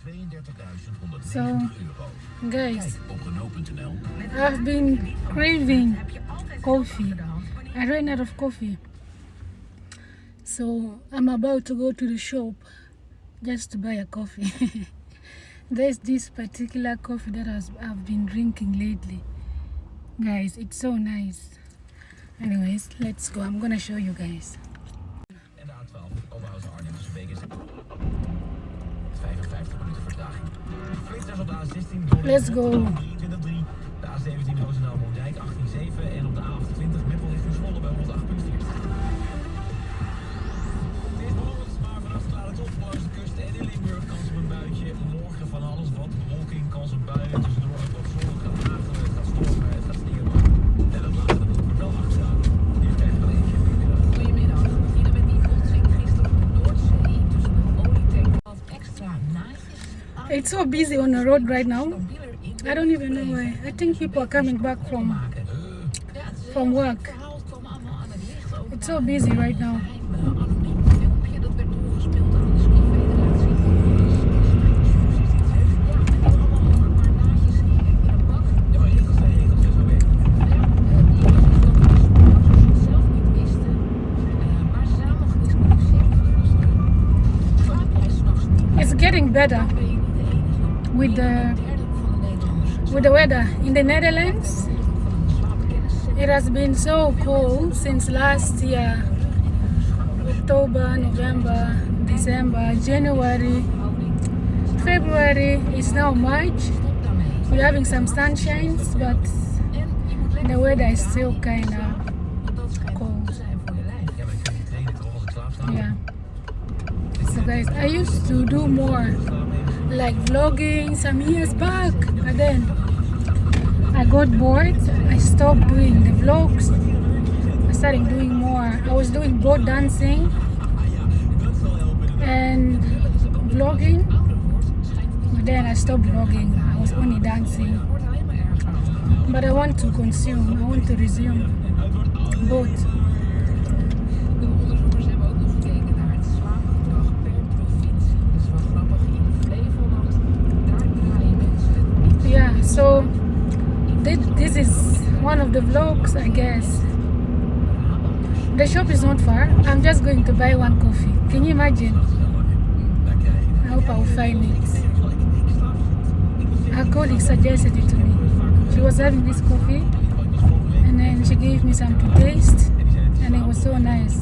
So, guys, I've been craving coffee. I ran out of coffee. So, I'm about to go to the shop just to buy a coffee. There's this particular coffee that I've been drinking lately. Guys, it's so nice. Anyways, let's go. I'm gonna show you guys. En de A12, Oberhausen Arnhem tussen Beek en 55 minuten vertraging. Flitsers op de A16 Let's go. 23.3. De A17 Roosendaal Moerdijk 18.7 en op de A28 Meppel richting Zwolle bij 108.4. Het is bewolkt, maar vannacht klaart het op langs de kust en in Limburg kans op een buitje. Morgen van alles wat bewolking, kans op buien, tussendoor ook wat zon, het gaat hagelen, het gaat stormen, het gaat sneeuwen. En dat later dan wordt wel 8 graden. Hier krijg je wel eentje vanmiddag. Goedemiddag. Hier met die vluchting gisteren op de Noordzee tussen een olietank wat extra naadjes. It's so busy on the road right now. I don't even know why. I think people are coming back from work. It's so busy right now. It's getting better with the weather in the Netherlands. It has been so cold since last year. October, November, December, January, February. It's now March. We're having some sunshines, but the weather is still kind of cold. Yeah. So guys, I used to do more like vlogging some years back, but then I got bored. I stopped doing the vlogs. I started doing more. I was doing boat dancing and vlogging, but then I stopped vlogging. I was only dancing. But I want to consume. I want to resume both. Yeah, so this is one of the vlogs, I guess. The shop is not far. I'm just going to buy one coffee. Can you imagine? I hope I'll find it. Her colleague suggested it to me. She was having this coffee and then she gave me some to taste and it was so nice.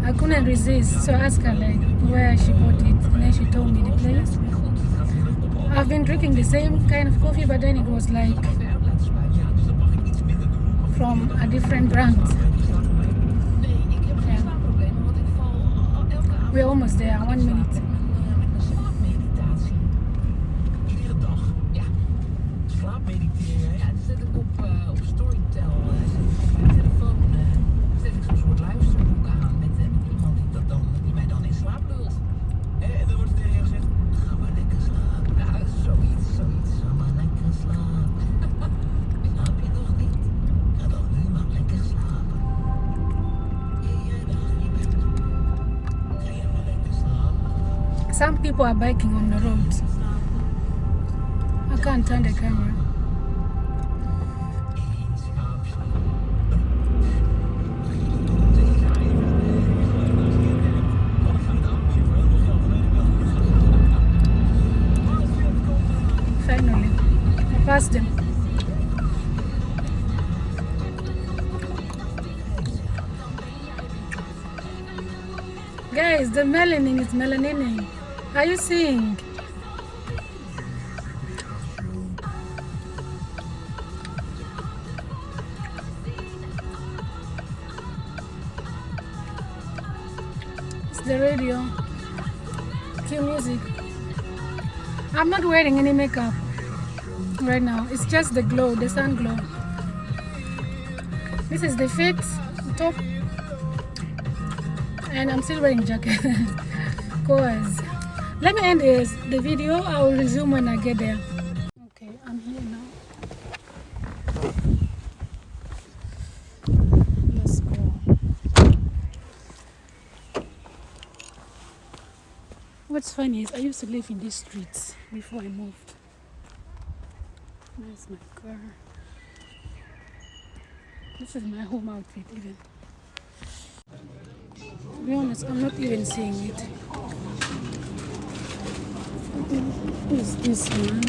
I couldn't resist, so I asked her like where she bought it and then she told me the place. I've been drinking the same kind of coffee, but then it was like from a different brand. Yeah. We're almost there, 1 minute. Iedere dag. Ja. Slaapmediteren. Ja, dat zet ik op Storytel. Zet ik op mijn telefoon. Zet ik zo'n soort luisterboek aan met iemand die mij dan in slaap lult. En dan wordt er tegen je gezegd, ga maar lekker slapen. Ja, zoiets. Ga maar lekker slapen. Slaap je nog niet? Ga dan nu maar lekker slapen. Jij dacht je bent. Ga je maar lekker slapen. Some people are biking on the road. I can't turn the camera. Finally, I passed them. Guys, the melanin is melanining. Are you seeing? It's the radio. Cue music. I'm not wearing any makeup right now. It's just the glow, the sun glow. This is the fit top, and I'm still wearing jacket. Cause let me end the video. I will resume when I get there. Okay, I'm here now. Let's go. what's funny is I used to live in these streets before I moved. There's my car. This is my home outfit even. To be honest, I'm not even seeing it. Who's this one?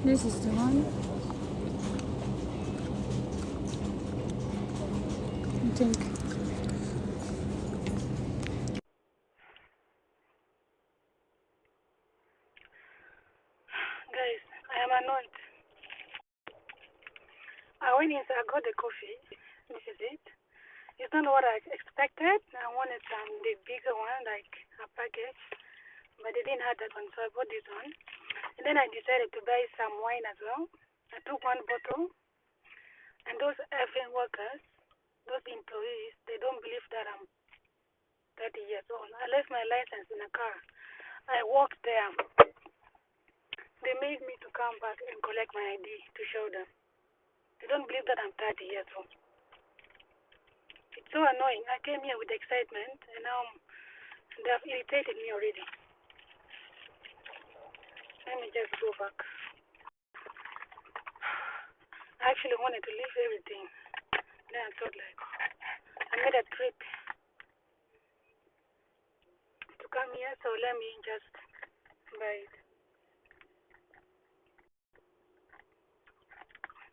This is the one. I think. Guys, I am annoyed. I went inside, I got the coffee. This is it. It's not what I expected. I wanted the bigger one, like a package. But they didn't have that one, so I bought this one. And then I decided to buy some wine as well. I took one bottle. And those effing workers, those employees, they don't believe that I'm 30 years old. I left my license in the car. I walked there. They made me to come back and collect my ID to show them. They don't believe that I'm 30 years old. It's so annoying. I came here with excitement, and now they have irritated me already. Let me just go back. I actually wanted to leave everything. Then I thought, like, I made a trip to come here, so let me just buy it.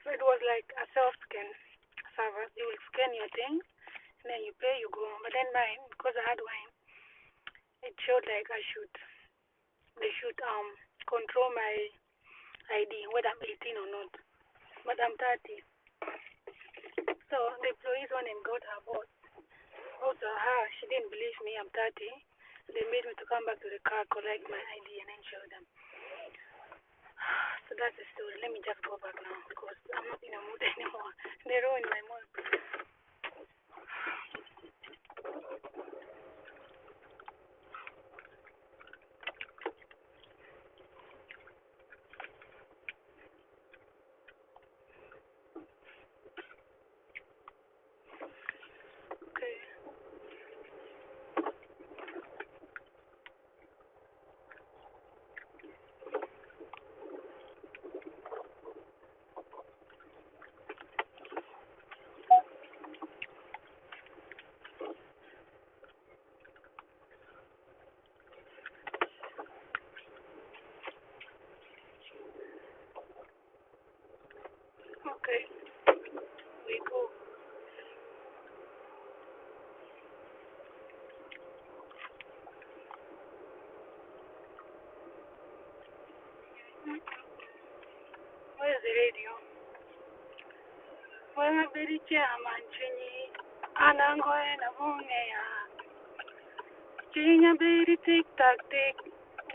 So it was like a self-scan service. You will scan your thing, and then you pay, you go. But then mine, because I had wine, it showed like they should control my ID, whether I'm 18 or not. But I'm 30. So the employees went and got her boss. Also her, she didn't believe me, I'm 30. They made me to come back to the car, collect my ID, and then show them. So that's the story. Let me just go back now because I'm not in a mood anymore. They ruined my mood. Okay. Okay. We go. Where's the radio? Well, very chairman, Chini. Anangoy na bungeya. Chinya very tick tack tick.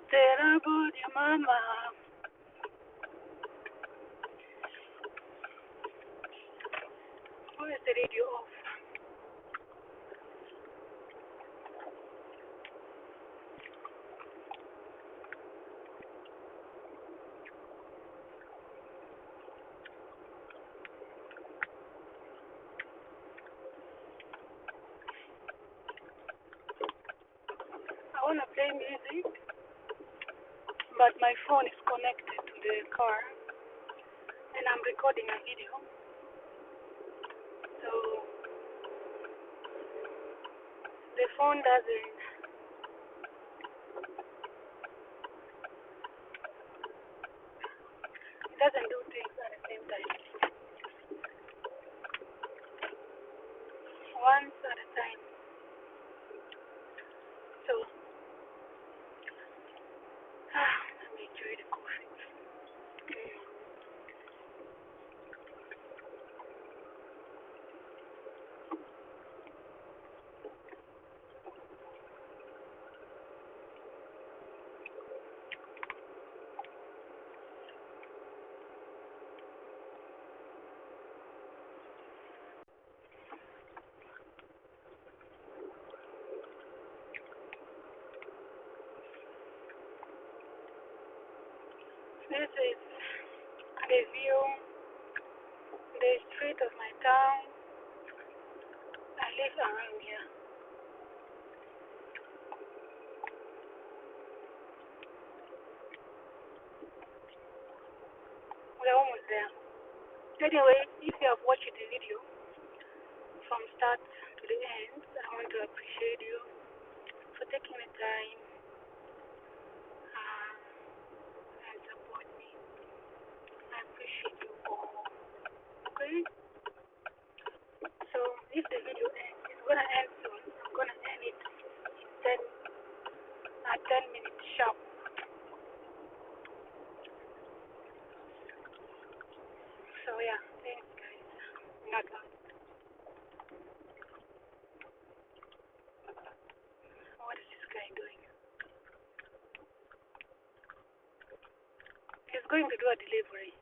Tera body mama. Where's the radio off? I want to play music, but my phone is connected to the car, and I'm recording a video. So the phone doesn't do things at the same time. Once at a time. So let me enjoy the coffee. This is the view, the street of my town. I live around here. We're almost there. Anyway, if you have watched the video from start to the end, I want to appreciate you for taking the time and support me. I appreciate you all. Okay? So if the video ends, it's gonna end soon. I'm gonna end it 10 minutes sharp. So yeah, thanks guys. Not bad. What is this guy doing? He's going to do a delivery.